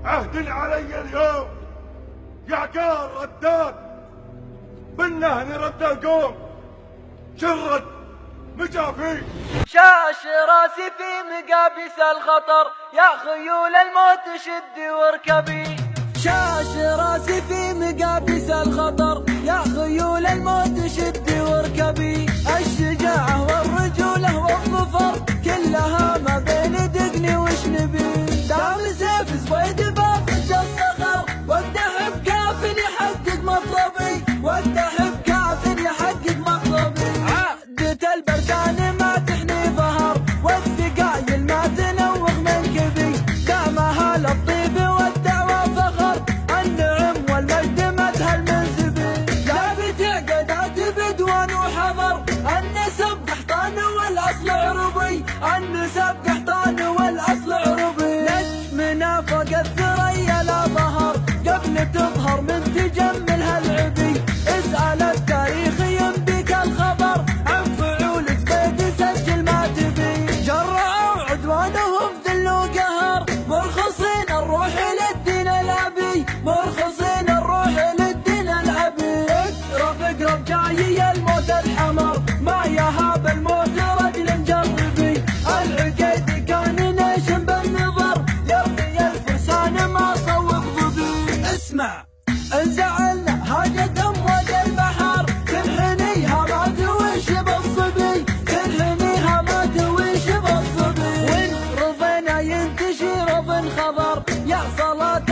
عهد علي اليوم يا عقال رداد بالنهن رد القوم شرد مجافي. شاش راسي في مقابس الخطر يا خيول الموت شدي واركبي. شاش راسي في مقابس الخطر يا خيول الموت شدي واركبي. الشجاعة والرجولة والظفر كلها ما بين دقني وش نبي. دام سيف سويد باخذ الصخر واقدح بكاف يحقق مطلبي. واقدح بكاف يحقق مطلبي. عهدة البركان ما تحني ظهر والثقايل ما تنوغ من كبي. دامها للطيب والدعوة فخر النعم والمجد مذهل من ذبي. جابت عقدات بدوان وحضر النسب قحطان والاصل عربي. النسب قحطان والاصل عربي. نجمنا فوق الثريا لا ظهر قبل تظهر من تجمل هالعبي. اسأل التاريخ ينبيك الخبر عن فعول زبيد سجل ما تبي. جرعوا عدوانهم ذل وقهر مرخصين الروح للدين الابي. مرخصين الروح للدين الابي. اقرب اقرب جاي الموت الحمر ما يهاب الموت رجل جربي. العقيد كان ناشم بالنظر يرمي الفرسان ما صوب ظبي. اسمع انزعلنا هاجت امواج البحر تنحنيها ما توش بالصبي. تنحنيها ما توش بالصبي. وان رضينا ينتشي رض خضر يا صلاة